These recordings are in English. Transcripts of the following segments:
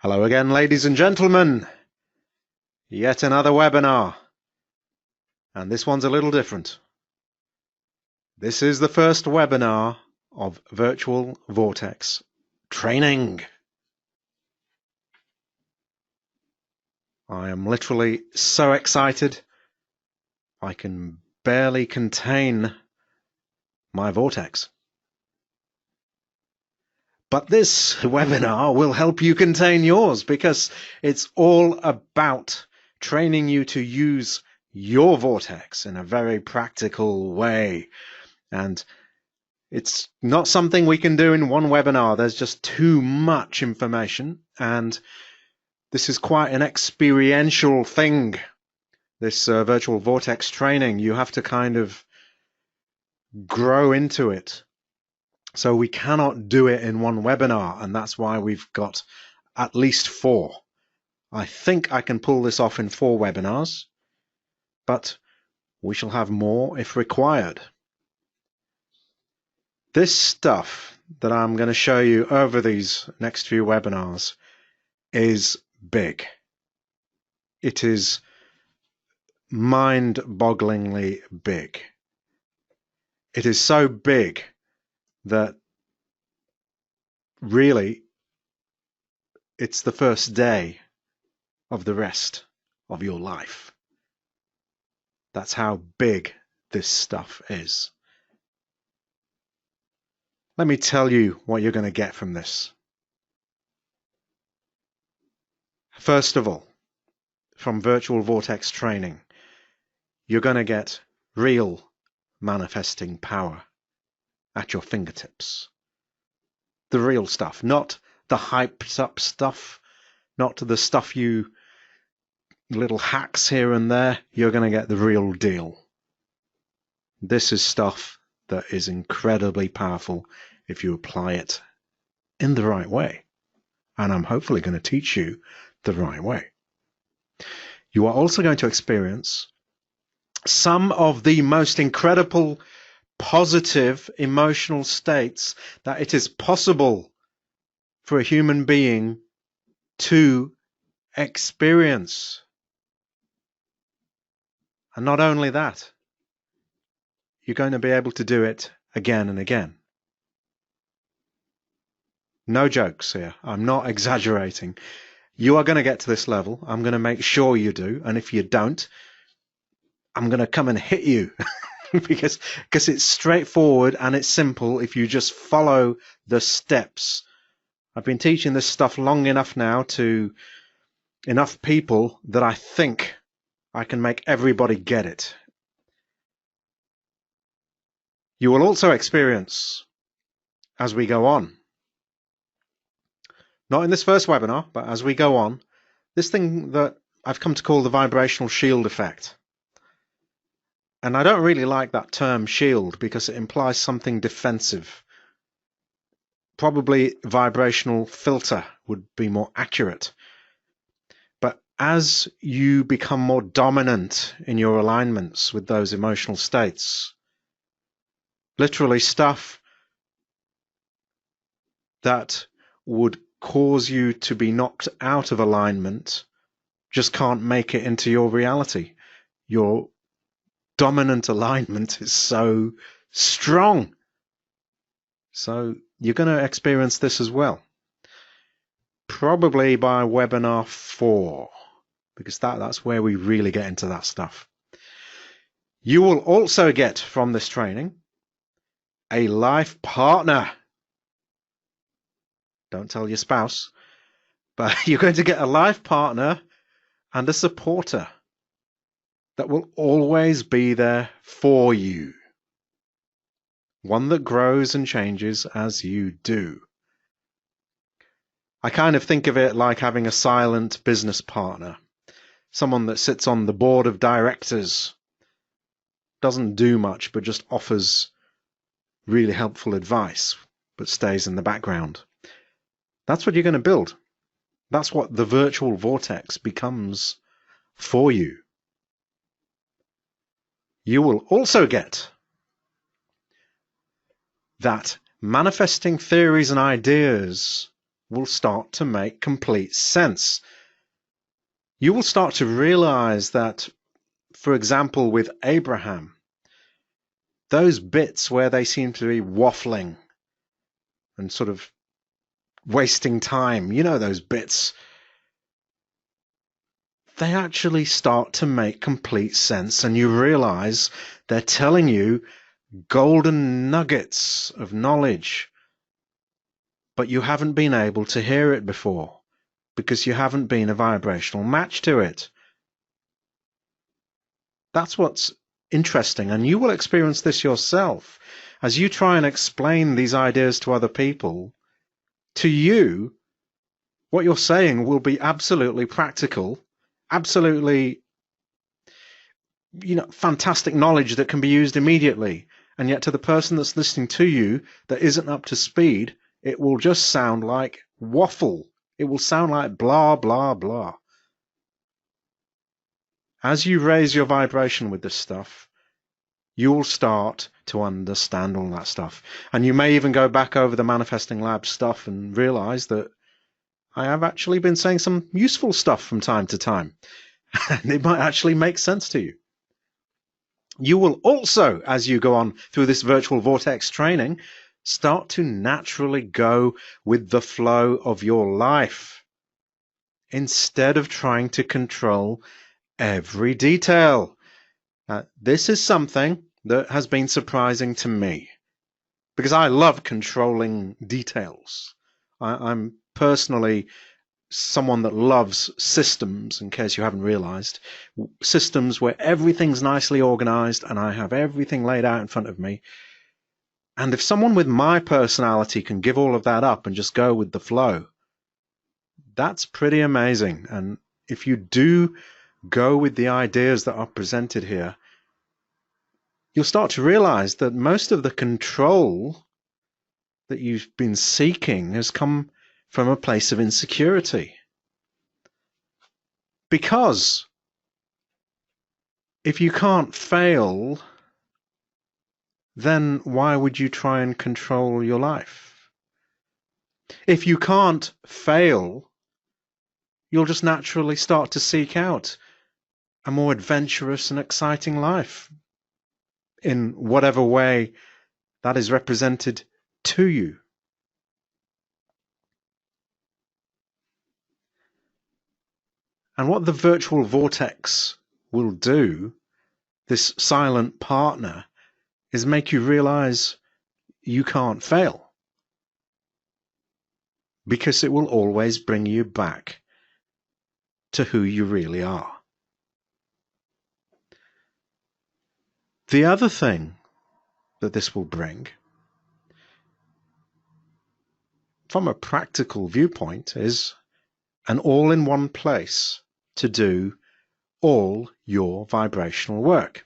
Hello again, ladies and gentlemen. Yet another webinar. And this one's a little different. This is the first webinar of Virtual Vortex training. I am literally so excited. I can barely contain my vortex. But this webinar will help you contain yours because it's all about training you to use your vortex in a very practical way. And it's not something we can do in one webinar. There's just too much information, and this is quite an experiential thing. This virtual vortex training, you have to kind of grow into it. So we cannot do it in one webinar, and that's why we've got at least 4. I think I can pull this off in 4 webinars, but we shall have more if required. This stuff that I'm going to show you over these next few webinars is big. It is mind-bogglingly big. It is so big that really it's the first day of the rest of your life. That's how big this stuff is. Let me tell you what you're going to get from this. First of all, from Virtual Vortex training, you're going to get real manifesting power at your fingertips. The real stuff, not the hyped up stuff, not the stuff you little hacks here and there. You're going to get the real deal. This is stuff that is incredibly powerful if you apply it in the right way. And I'm hopefully going to teach you the right way. You are also going to experience some of the most incredible positive emotional states that it is possible for a human being to experience. And not only that, you're going to be able to do it again and again. No jokes here. I'm not exaggerating. You are going to get to this level. I'm going to make sure you do. And if you don't, I'm going to come and hit you because it's straightforward and it's simple if you just follow the steps. I've been teaching this stuff long enough now to enough people that I think I can make everybody get it. You will also experience, as we go on, not in this first webinar, but as we go on, this thing that I've come to call the vibrational shield effect. And I don't really like that term shield because it implies something defensive. Probably vibrational filter would be more accurate. But as you become more dominant in your alignments with those emotional states, literally stuff that would cause you to be knocked out of alignment just can't make it into your reality. Your dominant alignment is so strong. So you're going to experience this as well. Probably by webinar 4, because that's where we really get into that stuff. You will also get from this training a life partner. Don't tell your spouse, but you're going to get a life partner and a supporter that will always be there for you. One that grows and changes as you do. I kind of think of it like having a silent business partner. Someone that sits on the board of directors, doesn't do much, but just offers really helpful advice, but stays in the background. That's what you're going to build. That's what the virtual vortex becomes for you. You will also get that manifesting theories and ideas will start to make complete sense. You will start to realize that, for example, with Abraham, those bits where they seem to be waffling and sort of wasting time, those bits, they actually start to make complete sense, and you realize they're telling you golden nuggets of knowledge, but you haven't been able to hear it before because you haven't been a vibrational match to it. That's what's interesting, and you will experience this yourself as you try and explain these ideas to other people. To you, what you're saying will be absolutely practical, absolutely fantastic knowledge that can be used immediately. And yet to the person that's listening to you that isn't up to speed, it will just sound like waffle. It will sound like blah, blah, blah. As you raise your vibration with this stuff, you will start to understand all that stuff. And you may even go back over the Manifesting Lab stuff and realize that I have actually been saying some useful stuff from time to time. And it might actually make sense to you. You will also, as you go on through this Virtual Vortex training, start to naturally go with the flow of your life instead of trying to control every detail. This is something that has been surprising to me because I love controlling details. I'm personally someone that loves systems, in case you haven't realized, systems where everything's nicely organized and I have everything laid out in front of me. And if someone with my personality can give all of that up and just go with the flow, that's pretty amazing. And if you do go with the ideas that are presented here, you'll start to realize that most of the control that you've been seeking has come from a place of insecurity. Because if you can't fail, then why would you try and control your life? If you can't fail, you'll just naturally start to seek out a more adventurous and exciting life in whatever way that is represented to you. And what the Virtual Vortex will do, this silent partner, is make you realize you can't fail, because it will always bring you back to who you really are. The other thing that this will bring, from a practical viewpoint, is an all-in-one place to do all your vibrational work.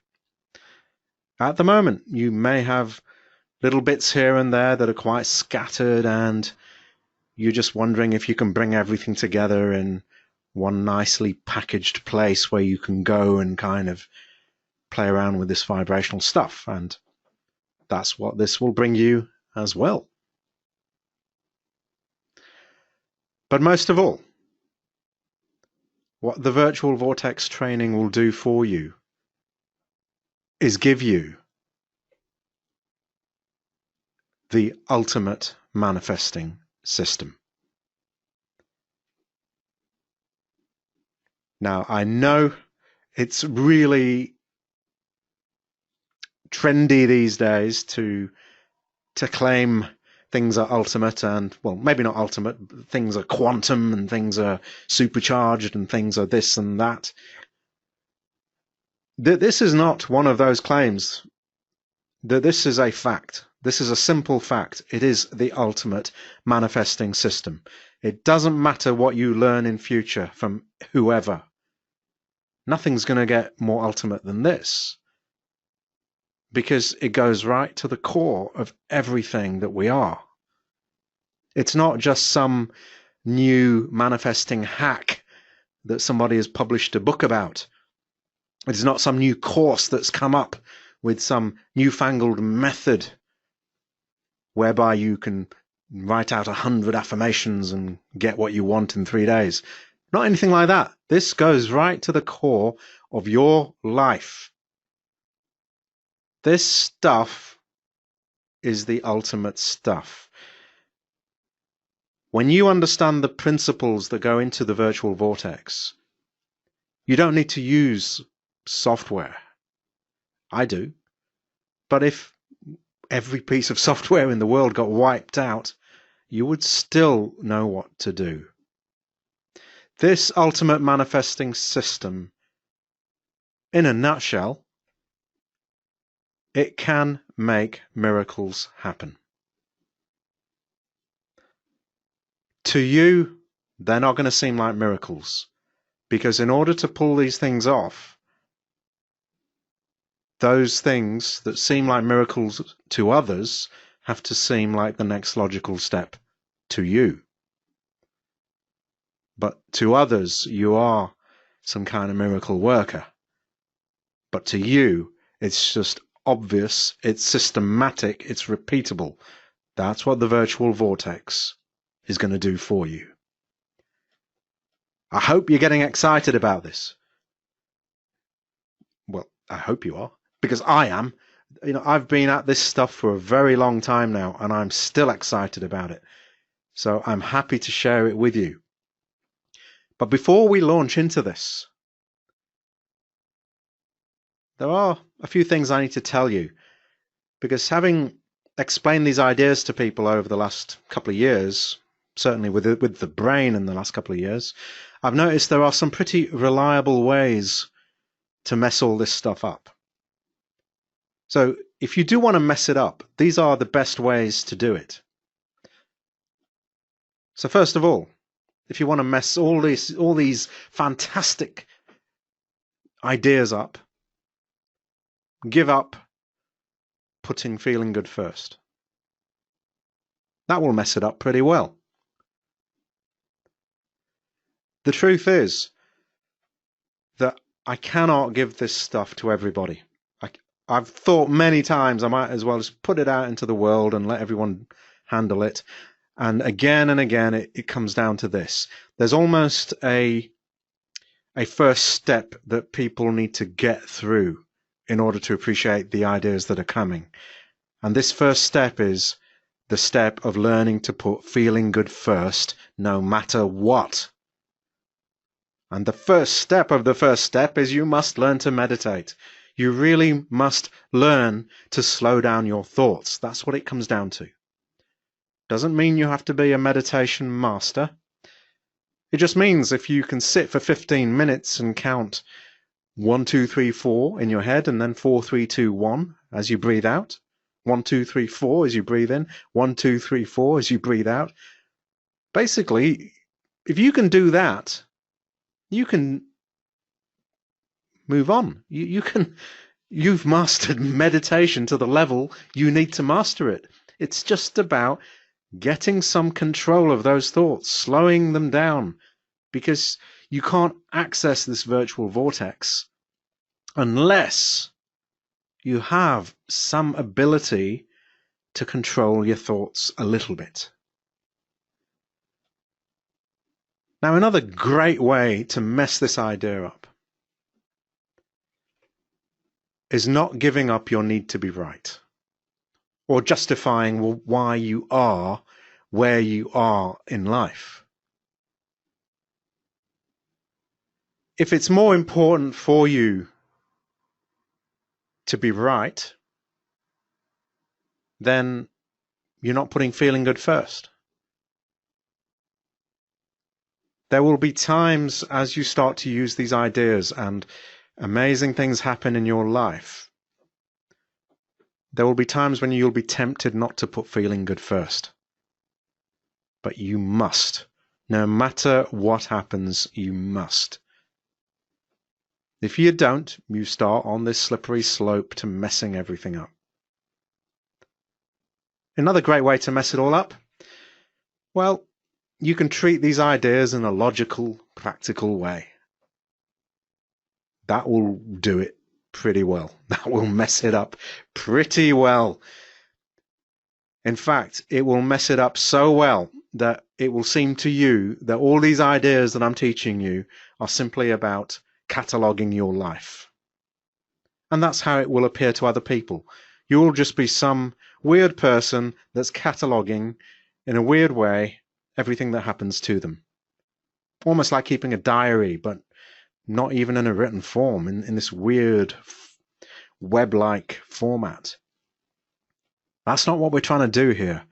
At the moment, you may have little bits here and there that are quite scattered, and you're just wondering if you can bring everything together in one nicely packaged place where you can go and kind of play around with this vibrational stuff. And that's what this will bring you as well. But most of all, what the Virtual Vortex training will do for you is give you the ultimate manifesting system. Now, I know it's really trendy these days to claim things are ultimate, and, well, maybe not ultimate, things are quantum and things are supercharged and things are this and that. This is not one of those claims. This is a fact. This is a simple fact. It is the ultimate manifesting system. It doesn't matter what you learn in future from whoever. Nothing's going to get more ultimate than this, because it goes right to the core of everything that we are. It's not just some new manifesting hack that somebody has published a book about. It's not some new course that's come up with some newfangled method whereby you can write out 100 affirmations and get what you want in 3 days. Not anything like that. This goes right to the core of your life. This stuff is the ultimate stuff. When you understand the principles that go into the virtual vortex, you don't need to use software. I do. But if every piece of software in the world got wiped out, you would still know what to do. This ultimate manifesting system, in a nutshell, it can make miracles happen. To you, they're not going to seem like miracles, because in order to pull these things off, those things that seem like miracles to others have to seem like the next logical step to you. But to others, you are some kind of miracle worker. But to you, it's just obvious, it's systematic, it's repeatable. That's what the virtual vortex is going to do for you. I hope you're getting excited about this. Well, I hope you are, because I am. I've been at this stuff for a very long time now, and I'm still excited about it. So I'm happy to share it with you. But before we launch into this, there are a few things I need to tell you, because having explained these ideas to people over the last couple of years, certainly with the brain in the last couple of years, I've noticed there are some pretty reliable ways to mess all this stuff up. So if you do want to mess it up, these are the best ways to do it. So first of all, if you want to mess all these fantastic ideas up, give up putting feeling good first. That will mess it up pretty well. The truth is that I cannot give this stuff to everybody. I've thought many times I might as well just put it out into the world and let everyone handle it. And again, it comes down to this. There's almost a first step that people need to get through in order to appreciate the ideas that are coming. And this first step is the step of learning to put feeling good first, no matter what. And the first step of the first step is you must learn to meditate. You really must learn to slow down your thoughts. That's what it comes down to. Doesn't mean you have to be a meditation master. It just means if you can sit for 15 minutes and count 1, 2, 3, 4 in your head, and then 4, 3, 2, 1 as you breathe out. 1, 2, 3, 4 as you breathe in. 1, 2, 3, 4 as you breathe out. Basically, if you can do that, you can move on. You've mastered meditation to the level you need to master it. It's just about getting some control of those thoughts, slowing them down, because you can't access this virtual vortex unless you have some ability to control your thoughts a little bit. Now, another great way to mess this idea up is not giving up your need to be right, or justifying why you are where you are in life. If it's more important for you to be right, then you're not putting feeling good first. There will be times as you start to use these ideas and amazing things happen in your life. There will be times when you'll be tempted not to put feeling good first. But you must. No matter what happens, you must. If you don't, you start on this slippery slope to messing everything up. Another great way to mess it all up? Well, you can treat these ideas in a logical, practical way. That will do it pretty well. That will mess it up pretty well. In fact, it will mess it up so well that it will seem to you that all these ideas that I'm teaching you are simply about cataloging your life. And that's how it will appear to other people. You'll just be some weird person that's cataloging in a weird way everything that happens to them. Almost like keeping a diary, but not even in a written form, in this weird web-like format. That's not what we're trying to do here.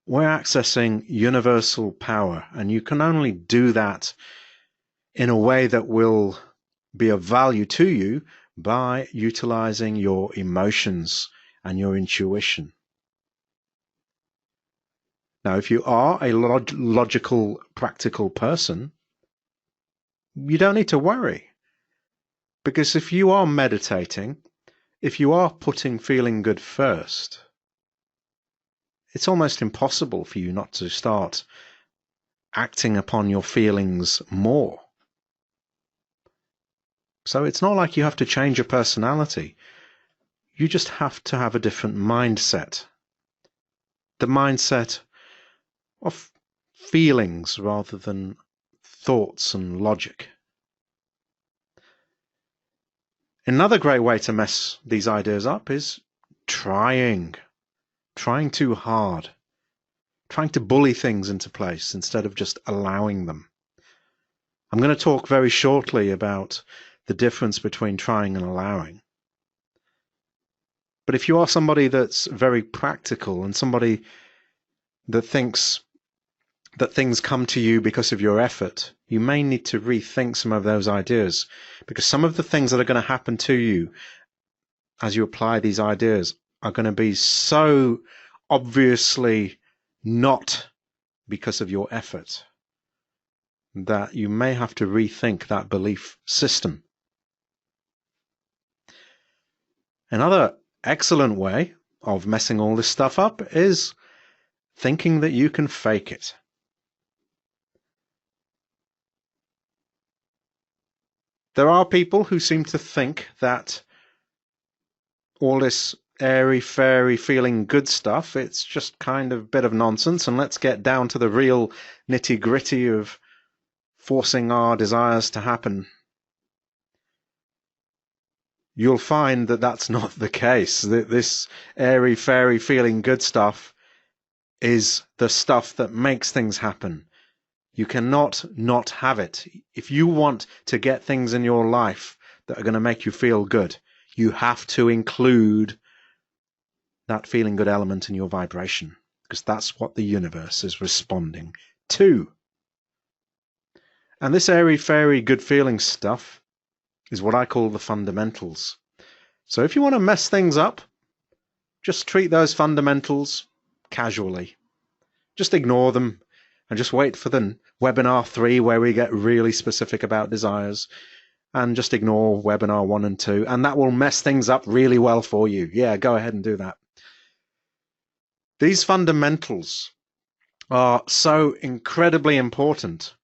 We're accessing universal power, and you can only do that in a way that will be of value to you by utilizing your emotions and your intuition. Now, if you are a logical, practical person, you don't need to worry. Because if you are meditating, if you are putting feeling good first, it's almost impossible for you not to start acting upon your feelings more. So it's not like you have to change your personality. You just have to have a different mindset. The mindset of feelings rather than thoughts and logic. Another great way to mess these ideas up is trying too hard, trying to bully things into place instead of just allowing them. I'm going to talk very shortly about the difference between trying and allowing. But if you are somebody that's very practical and somebody that thinks that things come to you because of your effort, you may need to rethink some of those ideas, because some of the things that are going to happen to you as you apply these ideas are going to be so obviously not because of your effort that you may have to rethink that belief system. Another excellent way of messing all this stuff up is thinking that you can fake it. There are people who seem to think that all this airy-fairy feeling good stuff, it's just kind of a bit of nonsense, and let's get down to the real nitty-gritty of forcing our desires to happen. You'll find that that's not the case. That this airy-fairy feeling good stuff is the stuff that makes things happen. You cannot not have it. If you want to get things in your life that are going to make you feel good, you have to include that feeling good element in your vibration, because that's what the universe is responding to. And this airy-fairy good feeling stuff is what I call the fundamentals. So if you want to mess things up, just treat those fundamentals casually. Just ignore them and just wait for the webinar 3 where we get really specific about desires, and just ignore webinar 1 and 2, and that will mess things up really well for you. Yeah, go ahead and do that. These fundamentals are so incredibly important.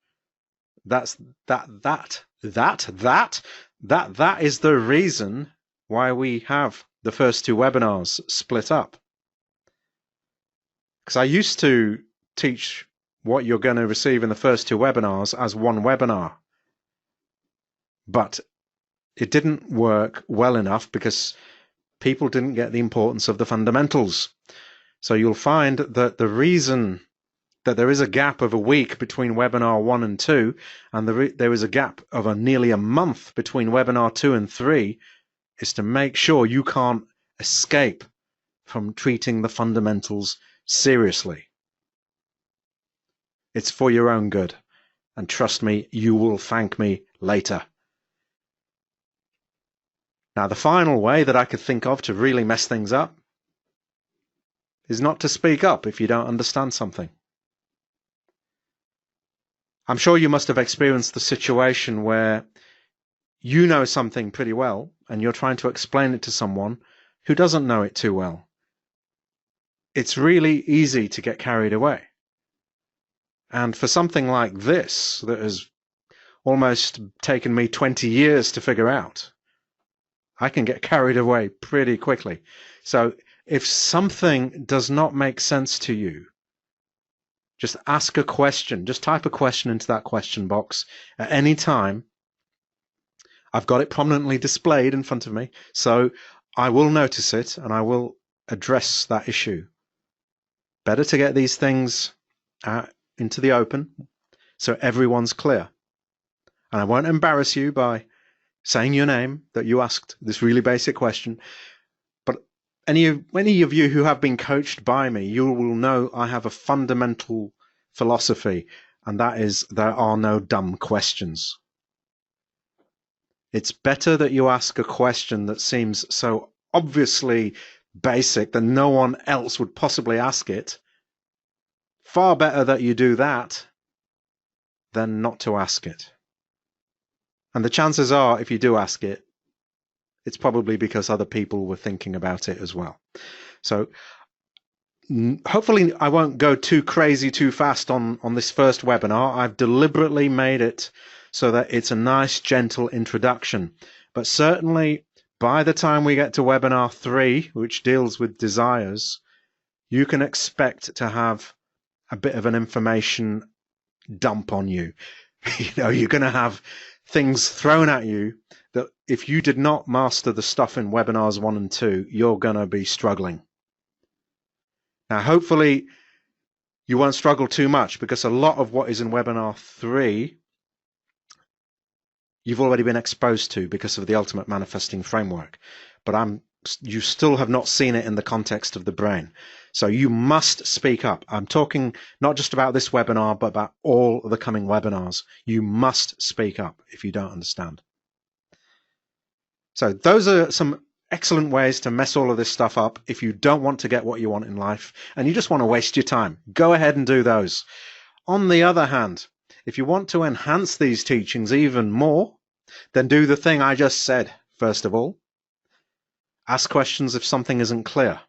That is the reason why we have the first 2 webinars split up. Because I used to teach what you're going to receive in the first 2 webinars as one webinar. But it didn't work well enough because people didn't get the importance of the fundamentals. So you'll find that the reason that there is a gap of a week between webinar 1 and 2, and there is a gap of nearly a month between webinar 2 and 3, is to make sure you can't escape from treating the fundamentals seriously. It's for your own good. And trust me, you will thank me later. Now, the final way that I could think of to really mess things up is not to speak up if you don't understand something. I'm sure you must have experienced the situation where you know something pretty well and you're trying to explain it to someone who doesn't know it too well. It's really easy to get carried away. And for something like this that has almost taken me 20 years to figure out, I can get carried away pretty quickly. So If something does not make sense to you, just ask a question. Just type a question into that question box at any time. I've got it prominently displayed in front of me, so I will notice it and I will address that issue. Better to get these things out into the open so everyone's clear. And I won't embarrass you by saying your name, that you asked this really basic question. But any of you who have been coached by me, you will know I have a fundamental philosophy, and that is there are no dumb questions. It's better that you ask a question that seems so obviously basic that no one else would possibly ask it. Far better that you do that than not to ask it. And the chances are, if you do ask it, it's probably because other people were thinking about it as well. So hopefully I won't go too crazy too fast on this first webinar. I've deliberately made it so that it's a nice, gentle introduction. But certainly by the time we get to webinar 3, which deals with desires, you can expect to have a bit of an information dump on you. You're going to have things thrown at you that if you did not master the stuff in webinars 1 and 2, you're going to be struggling. Now, hopefully you won't struggle too much, because a lot of what is in webinar 3 you've already been exposed to because of the ultimate manifesting framework, but you still have not seen it in the context of the brain. So you must speak up. I'm talking not just about this webinar, but about all the coming webinars. You must speak up if you don't understand. So those are some excellent ways to mess all of this stuff up if you don't want to get what you want in life and you just want to waste your time. Go ahead and do those. On the other hand, if you want to enhance these teachings even more, then do the thing I just said. First of all, ask questions if something isn't clear.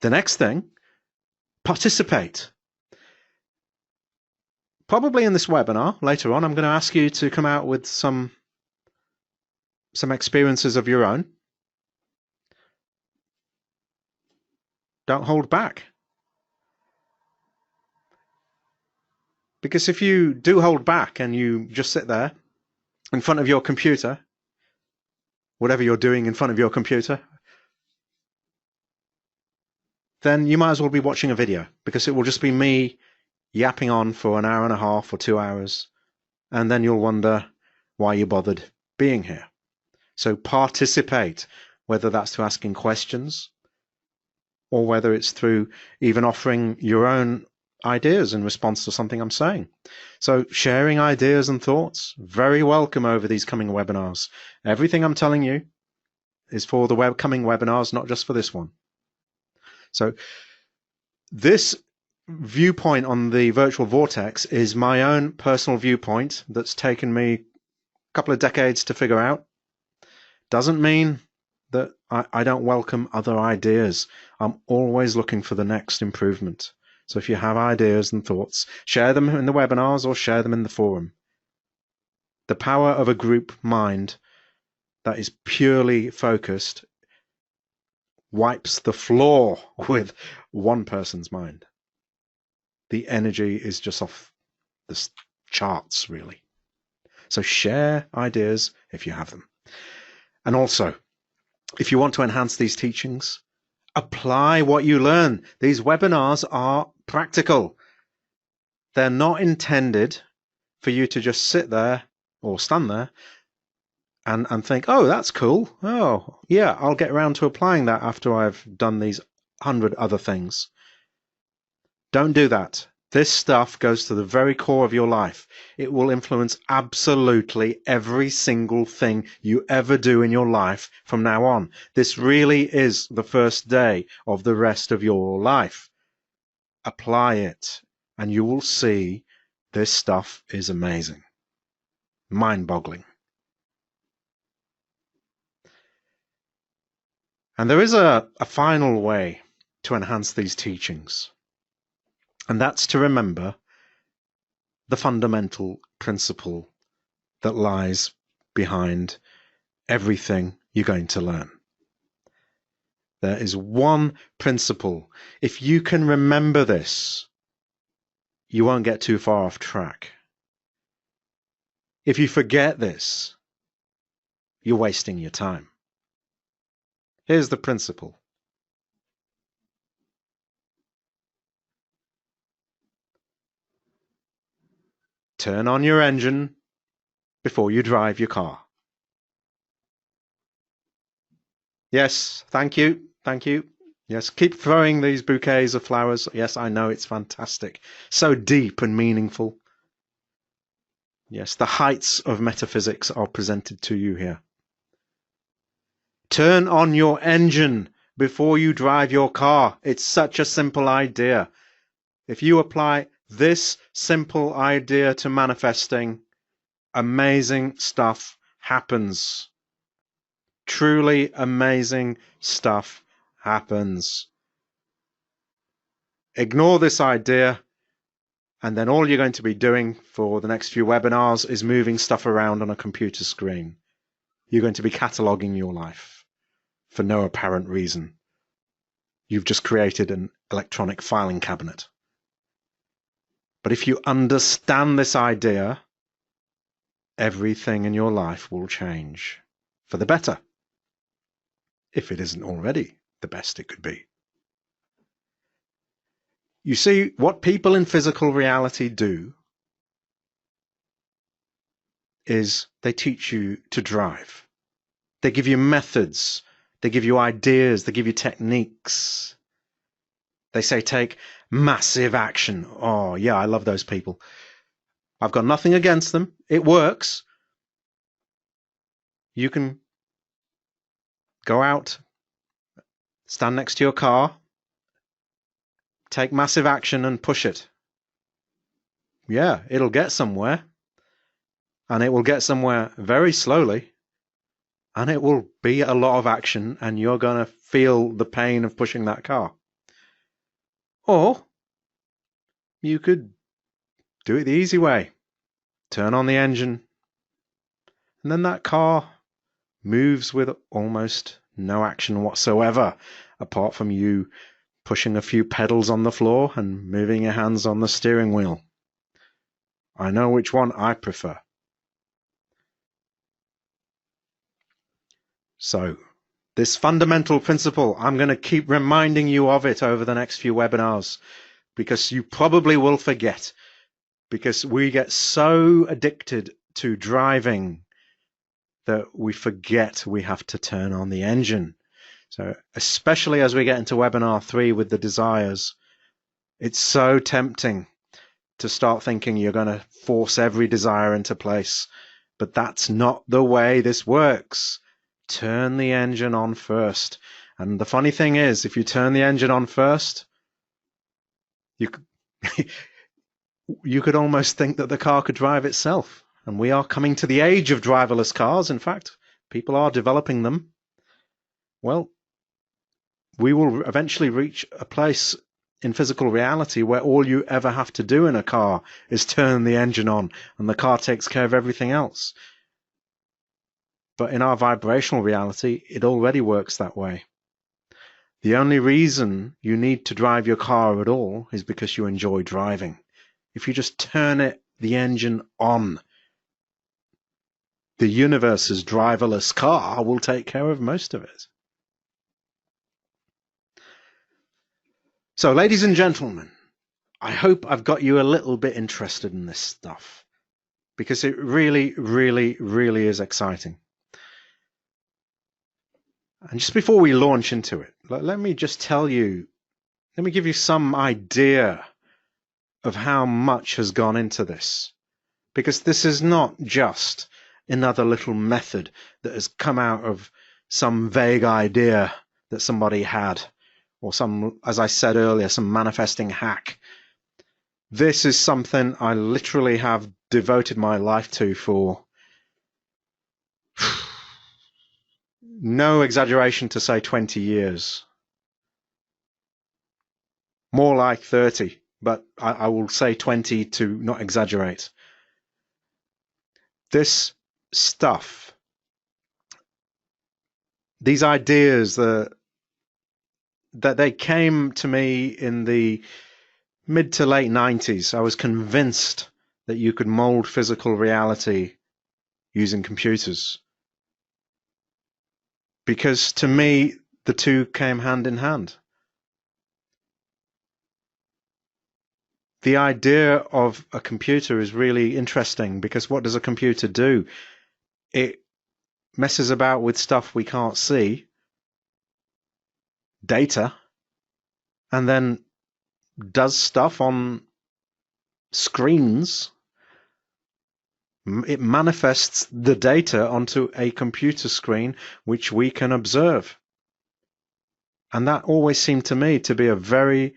The next thing, participate. Probably in this webinar later on, I'm going to ask you to come out with some experiences of your own. Don't hold back. Because if you do hold back and you just sit there in front of your computer, whatever you're doing in front of your computer, then you might as well be watching a video, because it will just be me yapping on for an hour and a half or 2 hours, and then you'll wonder why you bothered being here. So participate, whether that's through asking questions or whether it's through even offering your own ideas in response to something I'm saying. So sharing ideas and thoughts, very welcome over these coming webinars. Everything I'm telling you is for the coming webinars, not just for this one. So this viewpoint on the Virtual Vortex is my own personal viewpoint that's taken me a couple of decades to figure out. Doesn't mean that I don't welcome other ideas. I'm always looking for the next improvement. So if you have ideas and thoughts, share them in the webinars or share them in the forum. The power of a group mind that is purely focused wipes the floor with one person's mind. The energy is just off the charts, really. So share ideas if you have them. And also, if you want to enhance these teachings, apply what you learn. These webinars are practical. They're not intended for you to just sit there or stand there and think, oh, that's cool. Oh, yeah, I'll get around to applying that after I've done these 100 other things. Don't do that. This stuff goes to the very core of your life. It will influence absolutely every single thing you ever do in your life from now on. This really is the first day of the rest of your life. Apply it, and you will see this stuff is amazing. Mind-boggling. And there is a final way to enhance these teachings. And that's to remember the fundamental principle that lies behind everything you're going to learn. There is one principle. If you can remember this, you won't get too far off track. If you forget this, you're wasting your time. Here's the principle. Turn on your engine before you drive your car. Yes, thank you, thank you. Yes, keep throwing these bouquets of flowers. Yes, I know, it's fantastic. So deep and meaningful. Yes, the heights of metaphysics are presented to you here. Turn on your engine before you drive your car. It's such a simple idea. If you apply this simple idea to manifesting, amazing stuff happens. Truly amazing stuff happens. Ignore this idea, and then all you're going to be doing for the next few webinars is moving stuff around on a computer screen. You're going to be cataloging your life for no apparent reason. You've just created an electronic filing cabinet. But if you understand this idea, everything in your life will change for the better, if it isn't already the best it could be. You see, what people in physical reality do is they teach you to drive. They give you methods. They give you ideas. They give you techniques. They say take massive action. Oh, yeah, I love those people. I've got nothing against them. It works. You can go out, stand next to your car, take massive action and push it. Yeah, it'll get somewhere. And it will get somewhere very slowly. And it will be a lot of action, and you're going to feel the pain of pushing that car. Or you could do it the easy way. Turn on the engine, and then that car moves with almost no action whatsoever, apart from you pushing a few pedals on the floor and moving your hands on the steering wheel. I know which one I prefer. So, this fundamental principle, I'm going to keep reminding you of it over the next few webinars, because you probably will forget, because we get so addicted to driving that we forget we have to turn on the engine. So especially as we get into webinar 3 with the desires, it's so tempting to start thinking you're going to force every desire into place. But that's not the way this works. Turn the engine on first. And the funny thing is, if you turn the engine on first, you could almost think that the car could drive itself. And we are coming to the age of driverless cars. In fact, people are developing them. Well, we will eventually reach a place in physical reality where all you ever have to do in a car is turn the engine on, and the car takes care of everything else. But in our vibrational reality, it already works that way. The only reason you need to drive your car at all is because you enjoy driving. If you just turn the engine on, the universe's driverless car will take care of most of it. So, ladies and gentlemen, I hope I've got you a little bit interested in this stuff, because it really, really, really is exciting. And just before we launch into it, let me just tell you, let me give you some idea of how much has gone into this. Because this is not just another little method that has come out of some vague idea that somebody had, or some, as I said earlier, some manifesting hack. This is something I literally have devoted my life to for, no exaggeration to say 20 years. More like 30, but I will say 20 to not exaggerate. This stuff, these ideas, the that they came to me in the mid to late 90s. I was convinced that you could mold physical reality using computers. Because to me, the two came hand in hand. The idea of a computer is really interesting because what does a computer do? It messes about with stuff we can't see, data, and then does stuff on screens. It manifests the data onto a computer screen which we can observe. And that always seemed to me to be a very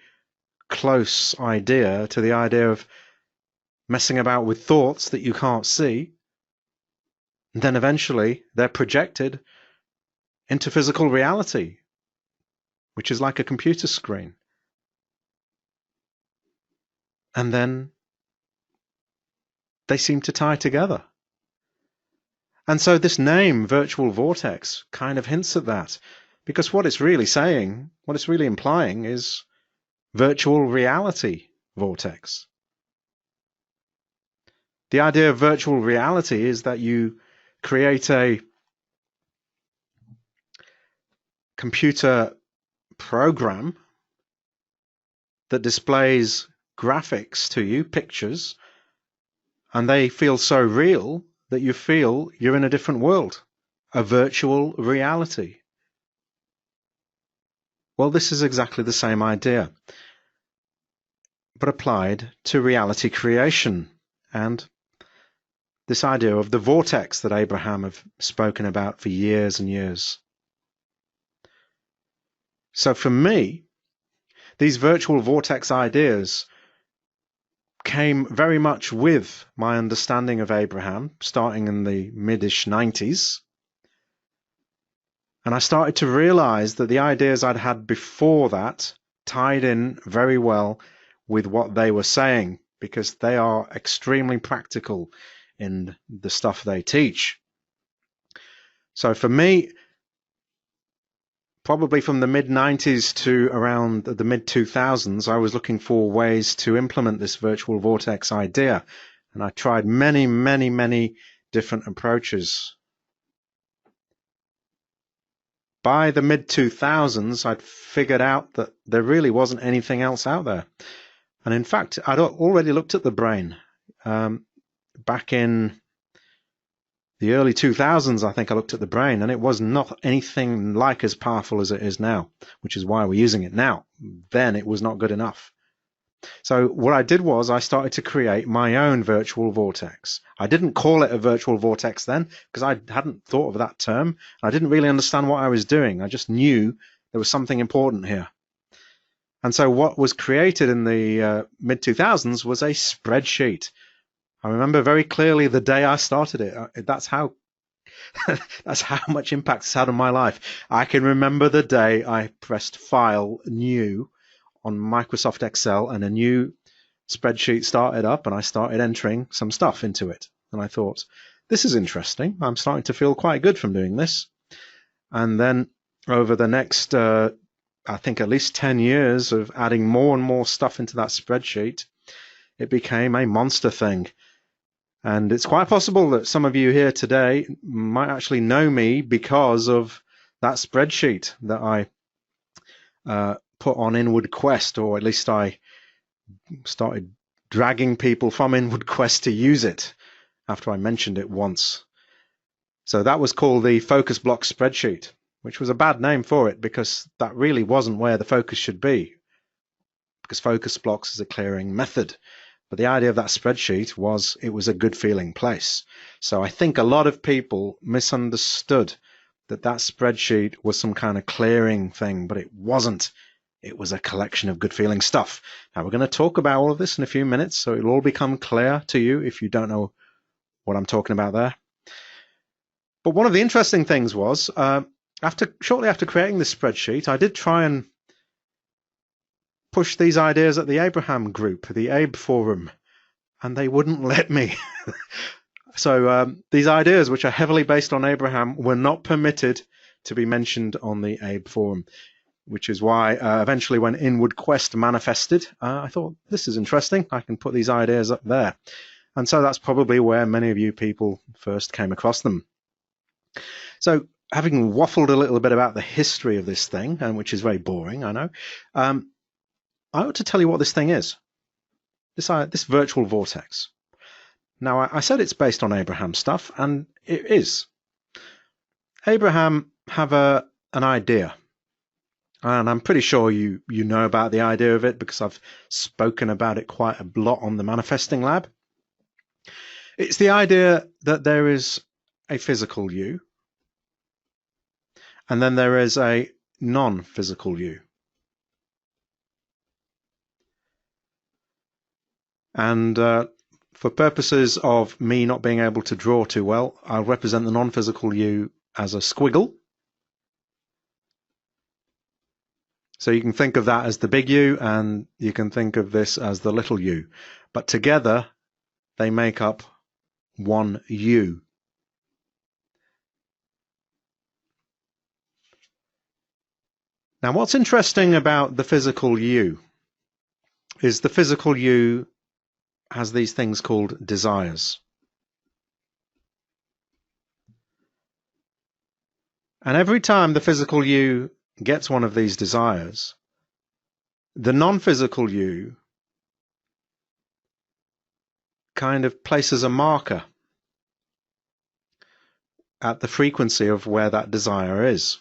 close idea to the idea of messing about with thoughts that you can't see. And then eventually they're projected into physical reality, which is like a computer screen. And then they seem to tie together. And so this name, Virtual Vortex, kind of hints at that. Because what it's really saying, what it's really implying is virtual reality vortex. The idea of virtual reality is that you create a computer program that displays graphics to you, pictures, and they feel so real that you feel you're in a different world, a virtual reality. Well, this is exactly the same idea, but applied to reality creation and this idea of the vortex that Abraham have spoken about for years and years. So for me, these virtual vortex ideas came very much with my understanding of Abraham, starting in the mid-ish 90s. And I started to realize that the ideas I'd had before that tied in very well with what they were saying, because they are extremely practical in the stuff they teach. So for me, probably from the mid-90s to around the mid-2000s, I was looking for ways to implement this virtual vortex idea. And I tried many, many, many different approaches. By the mid-2000s, I'd figured out that there really wasn't anything else out there. And in fact, I'd already looked at the brain. Back in the early 2000s, I think I looked at the brain, and it was not anything like as powerful as it is now, which is why we're using it now. Then it was not good enough. So what I did was I started to create my own virtual vortex. I didn't call it a virtual vortex then because I hadn't thought of that term. I didn't really understand what I was doing. I just knew there was something important here. And so what was created in the mid-2000s was a spreadsheet. I remember very clearly the day I started it. That's how much impact it's had on my life. I can remember the day I pressed File, New on Microsoft Excel, and a new spreadsheet started up, and I started entering some stuff into it. And I thought, this is interesting. I'm starting to feel quite good from doing this. And then over the next, I think at least 10 years of adding more and more stuff into that spreadsheet, it became a monster thing. And it's quite possible that some of you here today might actually know me because of that spreadsheet that I put on Inward Quest, or at least I started dragging people from Inward Quest to use it after I mentioned it once. So that was called the focus block spreadsheet, which was a bad name for it because that really wasn't where the focus should be, because focus blocks is a clearing method. But the idea of that spreadsheet was it was a good feeling place. So I think a lot of people misunderstood that spreadsheet was some kind of clearing thing, but it wasn't. It was a collection of good feeling stuff. Now we're going to talk about all of this in a few minutes, so it'll all become clear to you if you don't know what I'm talking about there. But one of the interesting things was, shortly after creating this spreadsheet, I did try and push these ideas at the Abraham group, the Abe forum, and they wouldn't let me. So these ideas, which are heavily based on Abraham, were not permitted to be mentioned on the Abe forum. which is why eventually when Inward Quest manifested, I thought, this is interesting. I can put these ideas up there. And so that's probably where many of you people first came across them. So having waffled a little bit about the history of this thing, and which is very boring, I know, I ought to tell you what this thing is, this virtual vortex. Now, I said it's based on Abraham stuff, and it is. Abraham have an idea, and I'm pretty sure you know about the idea of it because I've spoken about it quite a lot on the Manifesting Lab. It's the idea that there is a physical you, and then there is a non-physical you. And for purposes of me not being able to draw too well, I'll represent the non-physical you as a squiggle. So you can think of that as the big U, and you can think of this as the little u. But together, they make up one U. Now, what's interesting about the physical you is the physical you has these things called desires. And every time the physical you gets one of these desires, the non-physical you kind of places a marker at the frequency of where that desire is.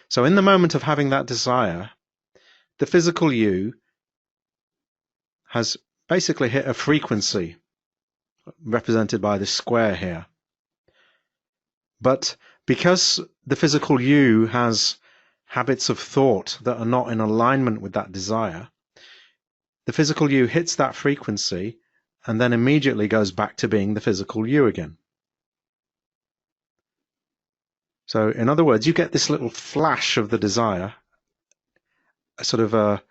So in the moment of having that desire, the physical you has basically hit a frequency represented by this square here. But because the physical you has habits of thought that are not in alignment with that desire, the physical you hits that frequency and then immediately goes back to being the physical you again. So in other words, you get this little flash of the desire, a sort of a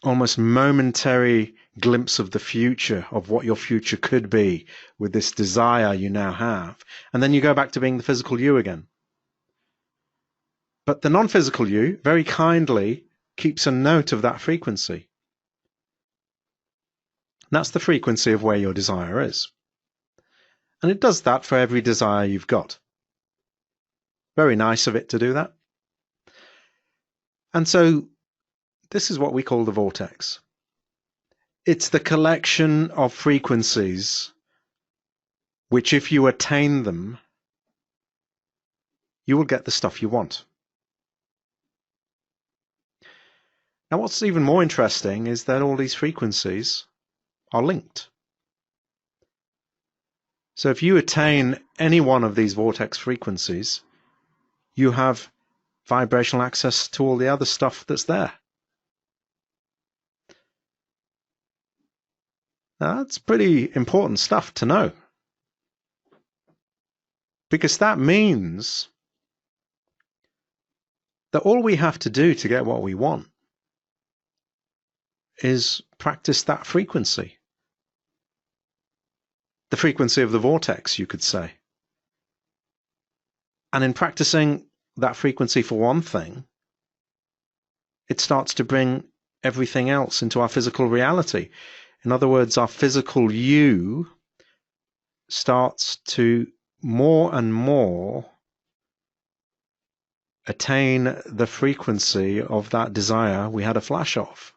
almost momentary glimpse of the future, of what your future could be with this desire you now have. And then you go back to being the physical you again. But the non-physical you very kindly keeps a note of that frequency. And that's the frequency of where your desire is. And it does that for every desire you've got. Very nice of it to do that. And so this is what we call the vortex. It's the collection of frequencies which, if you attain them, you will get the stuff you want. Now, what's even more interesting is that all these frequencies are linked. So if you attain any one of these vortex frequencies, you have vibrational access to all the other stuff that's there. Now, that's pretty important stuff to know, because that means that all we have to do to get what we want is practice that frequency. The frequency of the vortex, you could say. And in practicing that frequency for one thing, it starts to bring everything else into our physical reality. In other words, our physical you starts to more and more attain the frequency of that desire we had a flash of.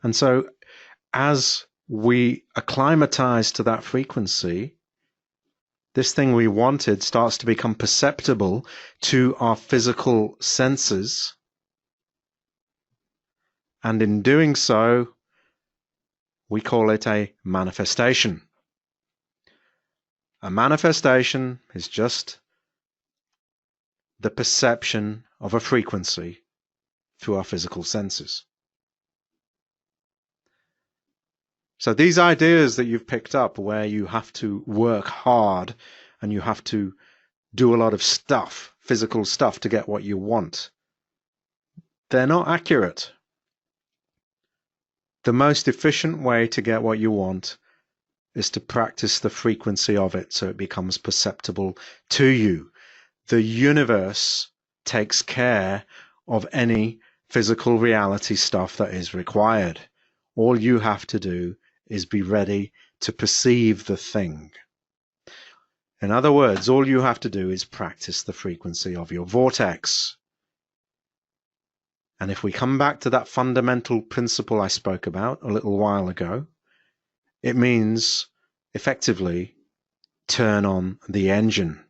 And so as we acclimatize to that frequency, this thing we wanted starts to become perceptible to our physical senses. And in doing so, we call it a manifestation. A manifestation is just the perception of a frequency through our physical senses. So these ideas that you've picked up where you have to work hard and you have to do a lot of stuff, physical stuff, to get what you want, they're not accurate. The most efficient way to get what you want is to practice the frequency of it so it becomes perceptible to you. The universe takes care of any physical reality stuff that is required. All you have to do is be ready to perceive the thing. In other words, all you have to do is practice the frequency of your vortex. And if we come back to that fundamental principle I spoke about a little while ago, it means effectively turn on the engine.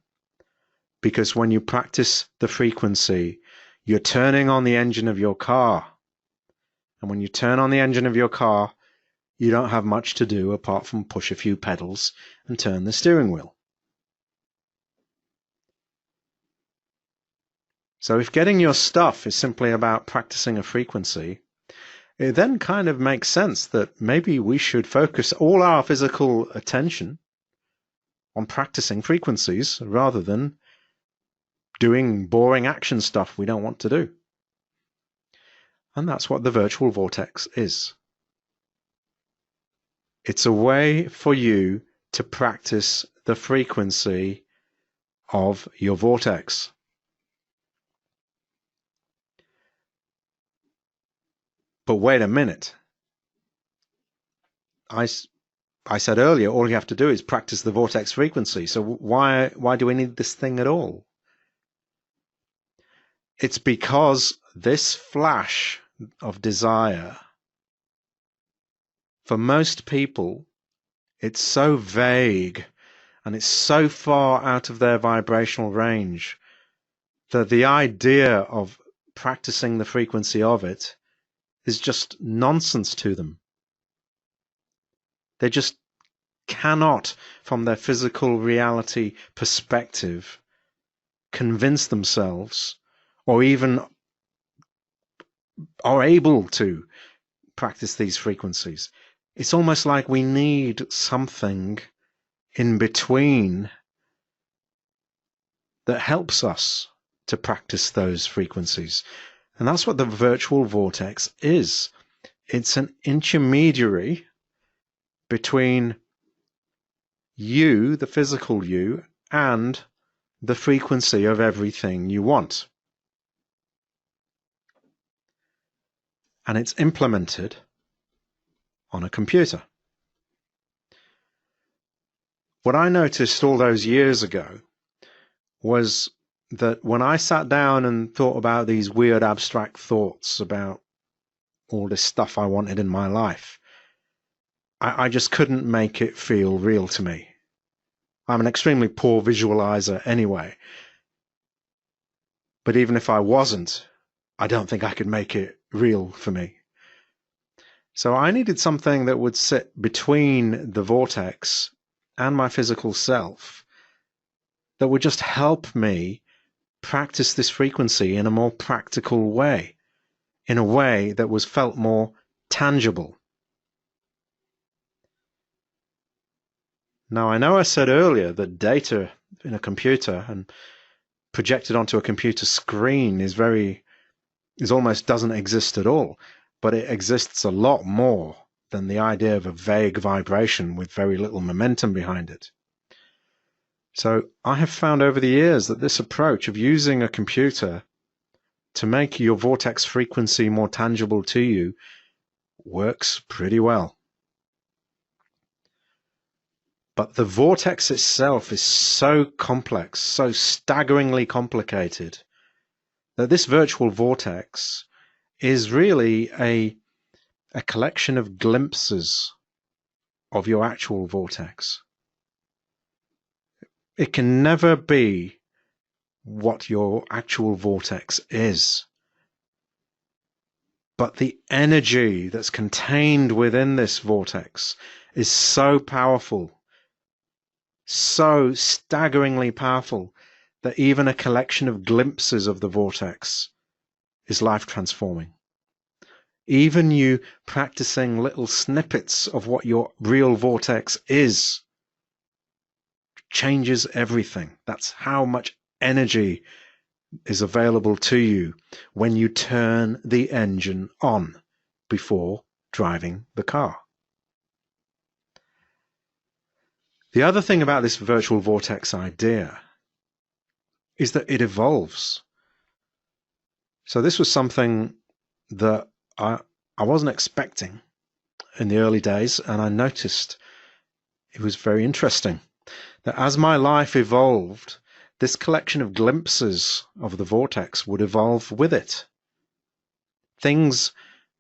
Because when you practice the frequency, you're turning on the engine of your car. And when you turn on the engine of your car, you don't have much to do apart from push a few pedals and turn the steering wheel. So if getting your stuff is simply about practicing a frequency, it then kind of makes sense that maybe we should focus all our physical attention on practicing frequencies rather than doing boring action stuff we don't want to do. And that's what the virtual vortex is. It's a way for you to practice the frequency of your vortex. But wait a minute. I said earlier, all you have to do is practice the vortex frequency. So why do we need this thing at all? It's because this flash of desire, for most people, it's so vague and it's so far out of their vibrational range that the idea of practicing the frequency of it is just nonsense to them. They just cannot, from their physical reality perspective, convince themselves or even are able to practice these frequencies. It's almost like we need something in between that helps us to practice those frequencies. And that's what the virtual vortex is. It's an intermediary between you, the physical you, and the frequency of everything you want. And it's implemented on a computer. What I noticed all those years ago was that when I sat down and thought about these weird abstract thoughts about all this stuff I wanted in my life, I just couldn't make it feel real to me. I'm an extremely poor visualizer anyway. But even if I wasn't, I don't think I could make it real for me. So I needed something that would sit between the vortex and my physical self that would just help me practice this frequency in a more practical way, in a way that was felt more tangible. Now, I know I said earlier that data in a computer and projected onto a computer screen is almost doesn't exist at all, but it exists a lot more than the idea of a vague vibration with very little momentum behind it. So I have found over the years that this approach of using a computer to make your vortex frequency more tangible to you works pretty well. But the vortex itself is so complex, so staggeringly complicated, that this virtual vortex is really a collection of glimpses of your actual vortex. It can never be what your actual vortex is. But the energy that's contained within this vortex is so powerful, so staggeringly powerful, that even a collection of glimpses of the vortex is life-transforming. Even you practicing little snippets of what your real vortex is changes everything. That's how much energy is available to you when you turn the engine on before driving the car. The other thing about this virtual vortex idea is that it evolves. So this was something that I wasn't expecting in the early days, and I noticed it was very interesting that as my life evolved, this collection of glimpses of the vortex would evolve with it. Things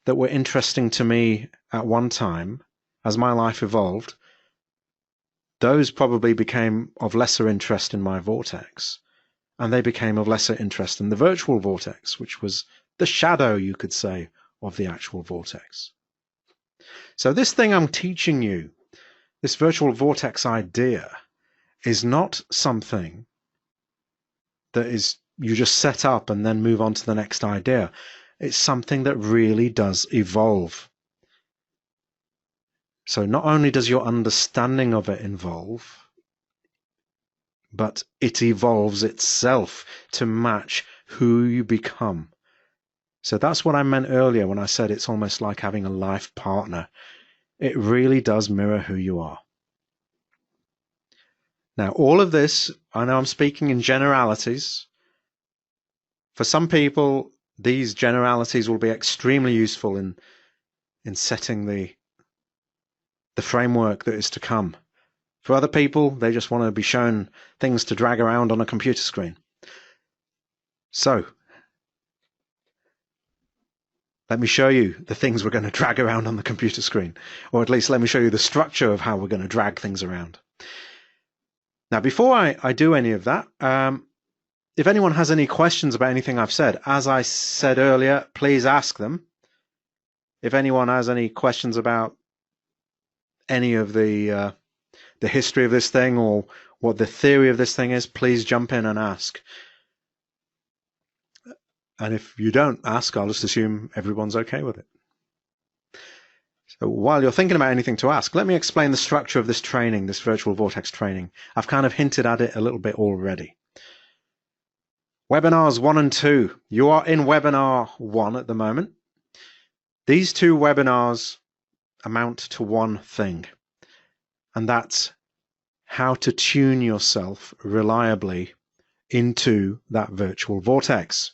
that were interesting to me at one time, as my life evolved, those probably became of lesser interest in my vortex, and they became of lesser interest in the virtual vortex, which was the shadow, you could say, of the actual vortex. So this thing I'm teaching you, this virtual vortex idea, is not something that is you just set up and then move on to the next idea. It's something that really does evolve. So not only does your understanding of it evolve, but it evolves itself to match who you become. So that's what I meant earlier when I said it's almost like having a life partner. It really does mirror who you are. Now, all of this, I know I'm speaking in generalities. For some people, these generalities will be extremely useful in setting the framework that is to come. For other people, they just want to be shown things to drag around on a computer screen. So, let me show you the things we're going to drag around on the computer screen. Or at least let me show you the structure of how we're going to drag things around. Now, before I do any of that, if anyone has any questions about anything I've said, as I said earlier, please ask them. If anyone has any questions about any of the history of this thing or what the theory of this thing is, please jump in and ask. And if you don't ask, I'll just assume everyone's okay with it. So while you're thinking about anything to ask, let me explain the structure of this training, this virtual vortex training. I've kind of hinted at it a little bit already. Webinars 1 and 2. You are in webinar 1 at the moment. These two webinars amount to one thing, and that's how to tune yourself reliably into that virtual vortex.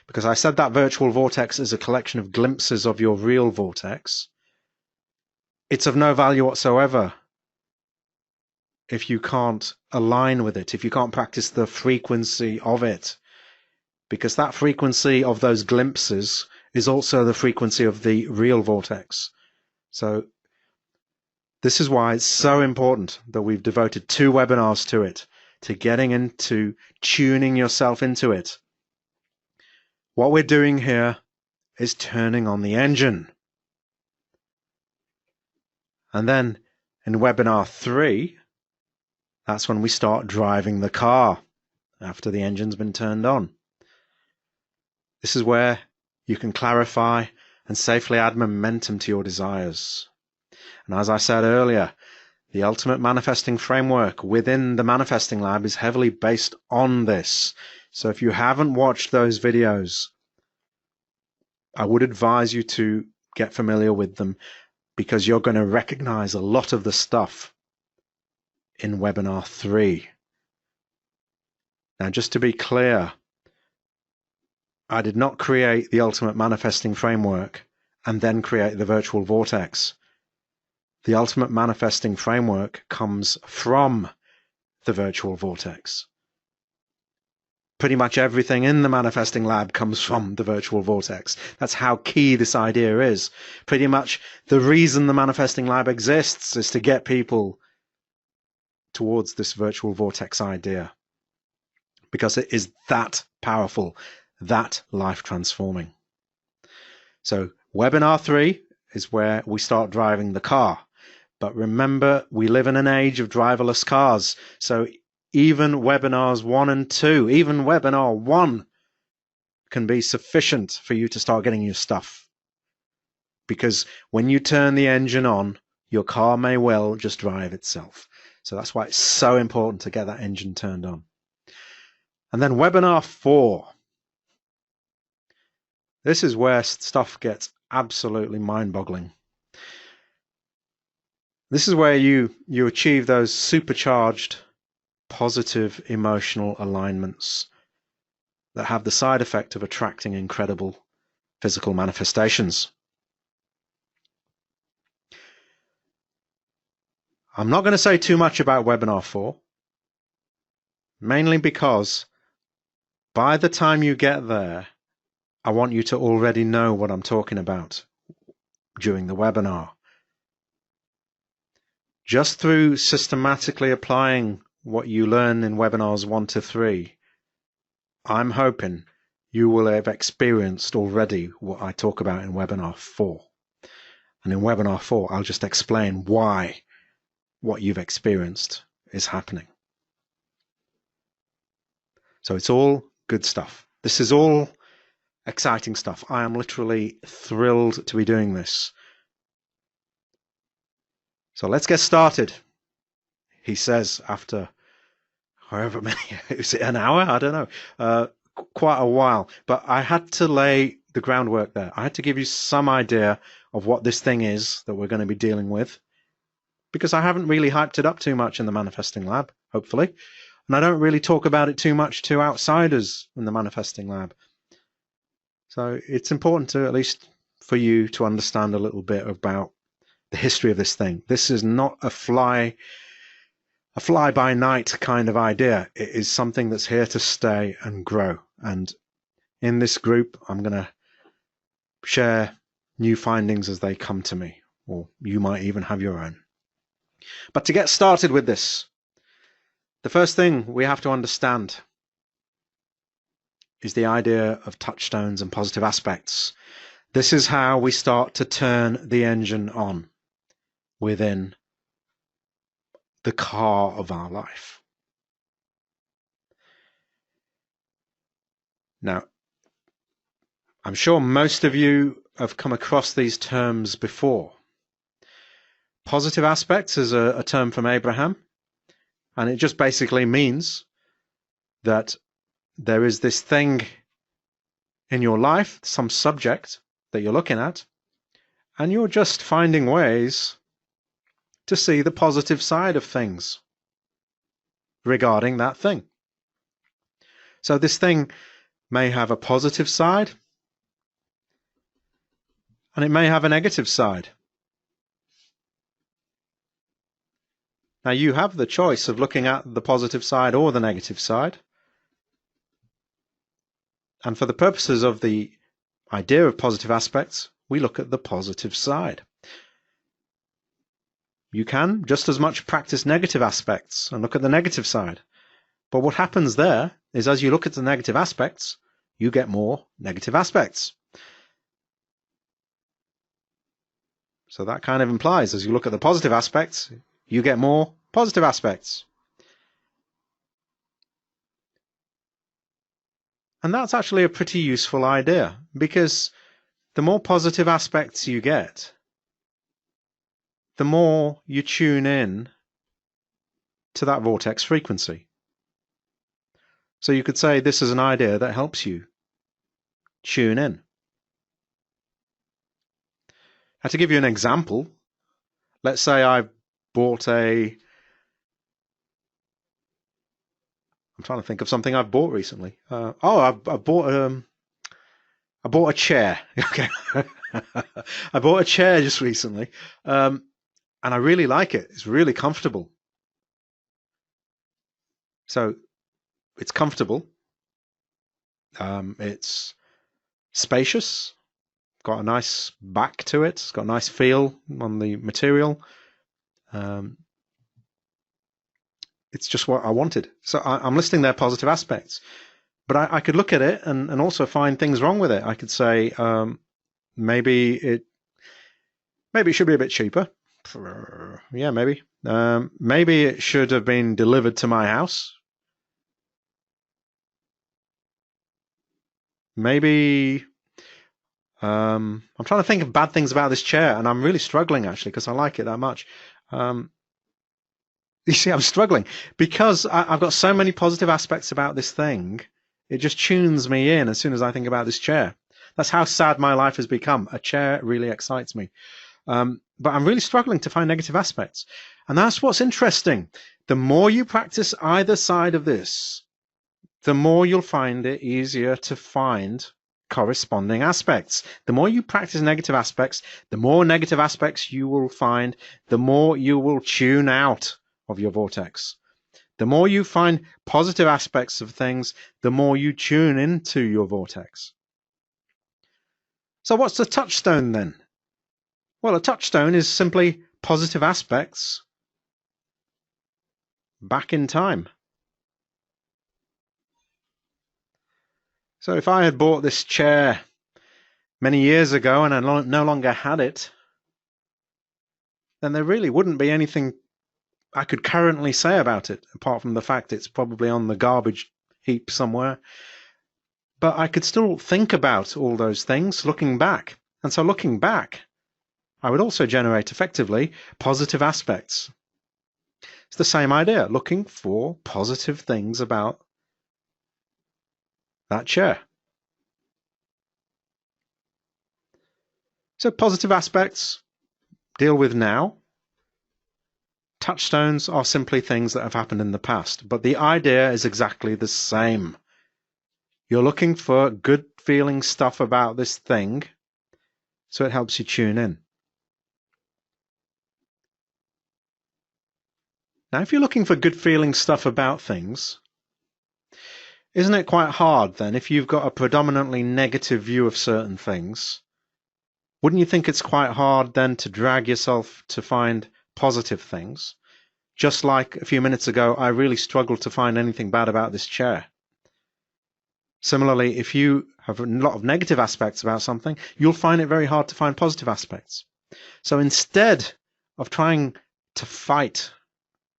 Because I said that virtual vortex is a collection of glimpses of your real vortex. It's of no value whatsoever if you can't align with it, if you can't practice the frequency of it. Because that frequency of those glimpses is also the frequency of the real vortex. So this is why it's so important that we've devoted 2 webinars to it, to getting into tuning yourself into it. What we're doing here is turning on the engine. And then in webinar 3, that's when we start driving the car after the engine's been turned on. This is where you can clarify and safely add momentum to your desires. And as I said earlier, the ultimate manifesting framework within the Manifesting Lab is heavily based on this. So if you haven't watched those videos, I would advise you to get familiar with them, because you're going to recognize a lot of the stuff in webinar 3. Now, just to be clear, I did not create the ultimate manifesting framework and then create the virtual vortex. The ultimate manifesting framework comes from the virtual vortex. Pretty much everything in the Manifesting Lab comes from the virtual vortex. That's how key this idea is. Pretty much the reason the Manifesting Lab exists is to get people towards this virtual vortex idea, because it is that powerful, that life transforming. So webinar 3 is where we start driving the car. But remember, we live in an age of driverless cars. So even webinars 1 and 2, even webinar 1 can be sufficient for you to start getting your stuff. Because when you turn the engine on, your car may well just drive itself. So that's why it's so important to get that engine turned on. And then webinar 4. This is where stuff gets absolutely mind-boggling. This is where you achieve those supercharged positive emotional alignments that have the side effect of attracting incredible physical manifestations. I'm not going to say too much about Webinar 4, mainly because by the time you get there, I want you to already know what I'm talking about during the webinar. Just through systematically applying what you learn in webinars 1 to 3, I'm hoping you will have experienced already what I talk about in webinar 4. And in webinar 4, I'll just explain why what you've experienced is happening. So it's all good stuff. This is all exciting stuff. I am literally thrilled to be doing this. So let's get started, he says after however many, is it an hour? I don't know. Quite a while. But I had to lay the groundwork there. I had to give you some idea of what this thing is that we're going to be dealing with, because I haven't really hyped it up too much in the Manifesting Lab, hopefully. And I don't really talk about it too much to outsiders in the Manifesting Lab. So it's important to, at least for you, to understand a little bit about the history of this thing. This is not a fly-by-night kind of idea. It is something that's here to stay and grow. And in this group, I'm going to share new findings as they come to me, or you might even have your own. But to get started with this, the first thing we have to understand is the idea of touchstones and positive aspects. This is how we start to turn the engine on within the car of our life. Now, I'm sure most of you have come across these terms before. Positive aspects is a term from Abraham, and it just basically means that there is this thing in your life, some subject that you're looking at, and you're just finding ways to see the positive side of things regarding that thing. So this thing may have a positive side, and it may have a negative side. Now you have the choice of looking at the positive side or the negative side. And for the purposes of the idea of positive aspects, we look at the positive side. You can just as much practice negative aspects and look at the negative side. But what happens there is, as you look at the negative aspects, you get more negative aspects. So that kind of implies, as you look at the positive aspects, you get more positive aspects. And that's actually a pretty useful idea, because the more positive aspects you get, the more you tune in to that vortex frequency. So you could say this is an idea that helps you tune in. Now, to give you an example, let's say I'm trying to think of something I've bought recently. I bought a chair. Okay, I bought a chair just recently, and I really like it. It's really comfortable. So it's comfortable. It's spacious. Got a nice back to it. It's got a nice feel on the material. It's just what I wanted. So I'm listing their positive aspects. But I could look at it and also find things wrong with it. I could say maybe it should be a bit cheaper. Yeah, maybe. Maybe it should have been delivered to my house. Maybe I'm trying to think of bad things about this chair, and I'm really struggling actually because I like it that much. You see, I'm struggling because I've got so many positive aspects about this thing. It just tunes me in as soon as I think about this chair. That's how sad my life has become. A chair really excites me. But I'm really struggling to find negative aspects. And that's what's interesting. The more you practice either side of this, the more you'll find it easier to find corresponding aspects. The more you practice negative aspects, the more negative aspects you will find, the more you will tune out of your vortex. The more you find positive aspects of things, the more you tune into your vortex. So what's the touchstone then? Well, a touchstone is simply positive aspects back in time. So if I had bought this chair many years ago and I no longer had it, then there really wouldn't be anything I could currently say about it, apart from the fact it's probably on the garbage heap somewhere. But I could still think about all those things looking back. And so looking back, I would also generate effectively positive aspects. It's the same idea, looking for positive things about that chair. So positive aspects deal with now. Touchstones are simply things that have happened in the past, but the idea is exactly the same. You're looking for good feeling stuff about this thing, so it helps you tune in. Now, if you're looking for good feeling stuff about things, isn't it quite hard then, if you've got a predominantly negative view of certain things, wouldn't you think it's quite hard then to drag yourself to find positive things? Just like a few minutes ago, I really struggled to find anything bad about this chair. Similarly, if you have a lot of negative aspects about something, you'll find it very hard to find positive aspects. So instead of trying to fight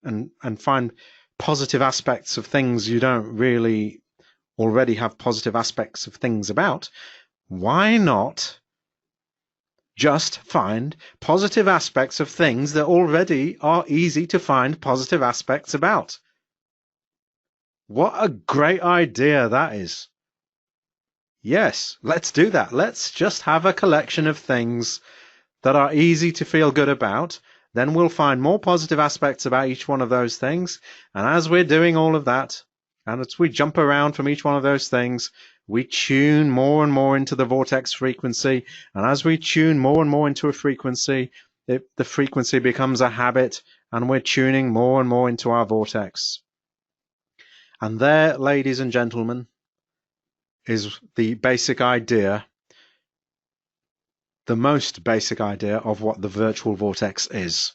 and find positive aspects of things you don't really already have positive aspects of things about, why not just find positive aspects of things that already are easy to find positive aspects about? What a great idea that is. Yes, let's do that. Let's just have a collection of things that are easy to feel good about. Then we'll find more positive aspects about each one of those things. And as we're doing all of that, and as we jump around from each one of those things, we tune more and more into the vortex frequency. And as we tune more and more into a frequency, the frequency becomes a habit, and we're tuning more and more into our vortex. And there, ladies and gentlemen, is the basic idea, the most basic idea of what the virtual vortex is.